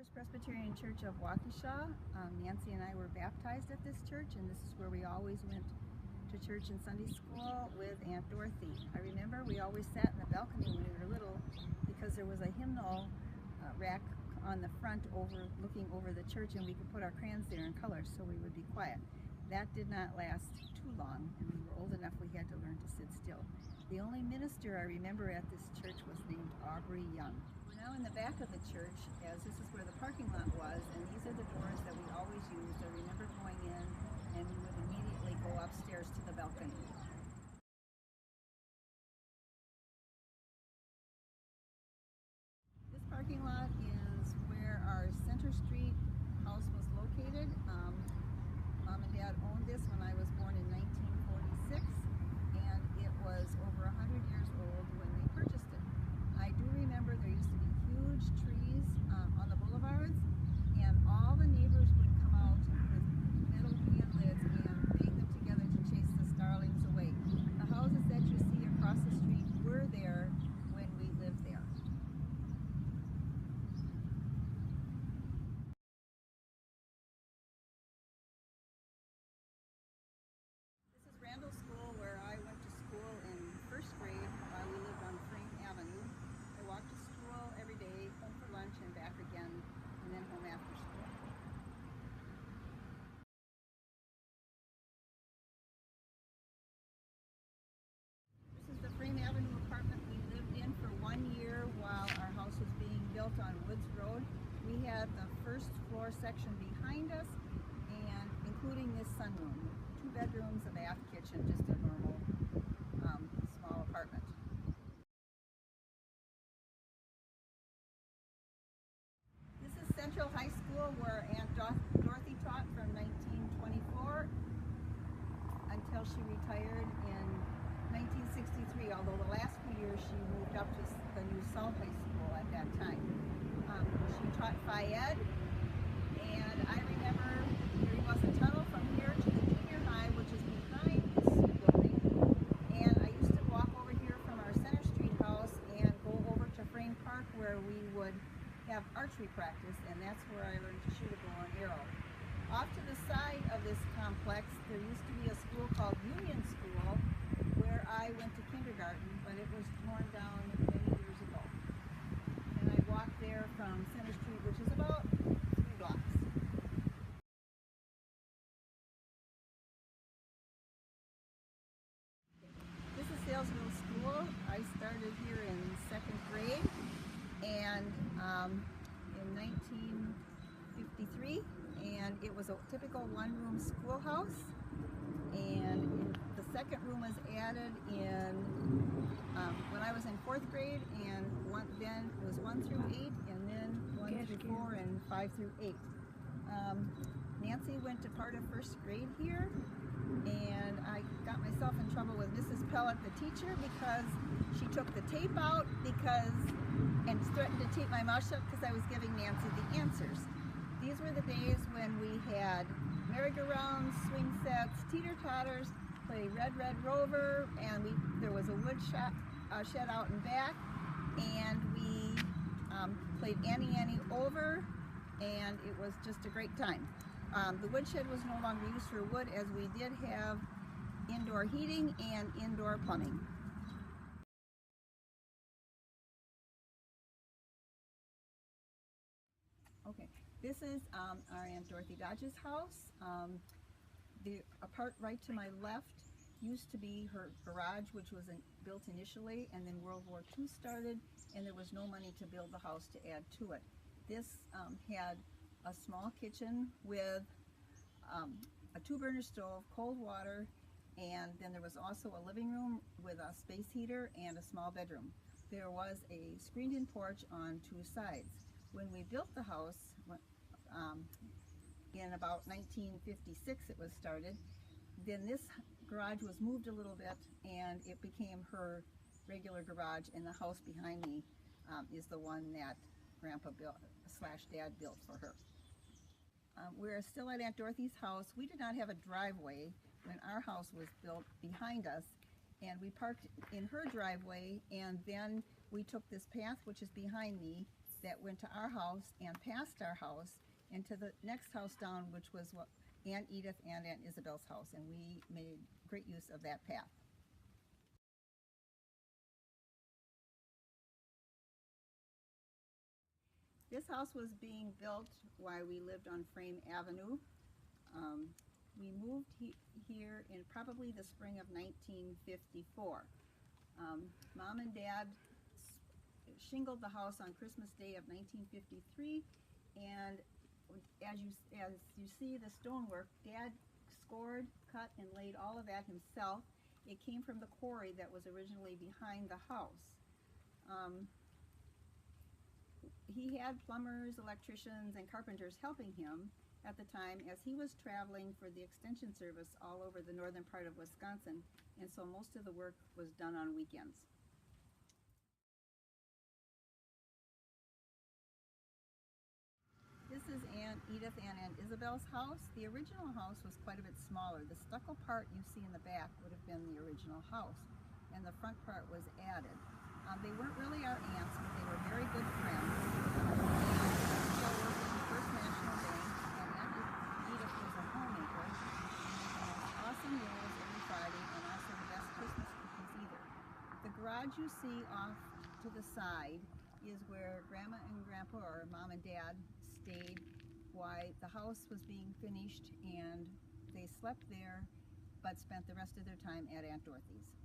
First Presbyterian Church of Waukesha. Nancy and I were baptized at this church, and this is where we always went to church and Sunday school with Aunt Dorothy. I remember we always sat in the balcony when we were little because there was a hymnal rack on the front looking over the church, and we could put our crayons there in colors so we would be quiet. That did not last too long, and we were old enough we had to learn to sit still. The only minister I remember at this church was named Aubrey Young. We're now in the back of the church, as this is where the parking lot was, and these are the doors that we always used. I remember going in, and we would immediately go upstairs to the balcony. This parking lot is where our Center Street house was located. Mom and Dad owned this when I was born in 1946, and it was over 100 years old when they purchased it. I do remember there used to be huge trees on the boulevards, and all the neighbors would come out with metal can lids and bang them together to chase the starlings away. The houses that you see across the street were there when we lived there. Randall School, where I went to school in first grade while we lived on Frame Avenue. I walked to school every day, home for lunch and back again, and then home after school. This is the Frame Avenue apartment we lived in for 1 year while our house was being built on Woods Road. We had the first floor section behind us, and including this sunroom. 2 bedrooms, a bath, kitchen, just a normal small apartment. This is Central High School, where Aunt Dorothy taught from 1924 until she retired in 1963, although the last few years she moved up to the new South High School at that time. She taught Phi Ed, and I remember there was a tunnel from here to the junior high, which is behind this building, and I used to walk over here from our Center Street house and go over to Frame Park, where we would have archery practice, and that's where I learned to shoot a bow and arrow. Off to the side of this complex, there used to be a school called Union School, where I went to kindergarten, but it was torn down many years ago. And I walked there from Center Street, which is about 3 blocks. This is Salesville School. I started here in 2nd grade, and in 1953, and it was a typical 1-room schoolhouse, and the second room was added in when I was in 4th grade, and then it was 1 through 8, and then 1 through 4, and 5 through 8. Nancy went to part of 1st grade here, and I got myself in trouble with Mrs. Pellet, the teacher, because she took the tape out and threatened to tape my mouth shut because I was giving Nancy the answers. These were the days when we had merry-go-rounds, swing sets, teeter-totters, played Red Red Rover, and there was a wood shed out in back, and we played Annie Annie Over, and it was just a great time. The woodshed was no longer used for wood, as we did have indoor heating and indoor plumbing. Okay, this is our Aunt Dorothy Dodge's house. The part right to my left used to be her garage, which was built initially, and then World War II started, and there was no money to build the house to add to it. This had a small kitchen with a 2-burner stove, cold water, and then there was also a living room with a space heater and a small bedroom. There was a screened-in porch on 2 sides. When we built the house, in about 1956 it was started, then this garage was moved a little bit, and it became her regular garage, and the house behind me is the one that Grandpa built / Dad built for her. We're still at Aunt Dorothy's house. We did not have a driveway when our house was built behind us, and we parked in her driveway, and then we took this path, which is behind me, that went to our house and past our house and to the next house down, which was what Aunt Edith and Aunt Isabel's house, and we made great use of that path. This house was being built while we lived on Frame Avenue. We moved here in probably the spring of 1954. Mom and Dad shingled the house on Christmas Day of 1953, and as you see the stonework, Dad scored, cut, and laid all of that himself. It came from the quarry that was originally behind the house. He had plumbers, electricians, and carpenters helping him at the time, as he was traveling for the extension service all over the northern part of Wisconsin, and so most of the work was done on weekends. This is Aunt Edith and Aunt Isabel's house. The original house was quite a bit smaller. The stucco part you see in the back would have been the original house, and the front part was added. They weren't really our aunts, but they were very good friends. Isabel worked at the First National Bank, and Aunt Edith was a homemaker, and awesome meals every Friday, and also the best Christmas cookies either. The garage you see off to the side is where Grandma and Grandpa, or Mom and Dad, stayed while the house was being finished, and they slept there but spent the rest of their time at Aunt Dorothy's.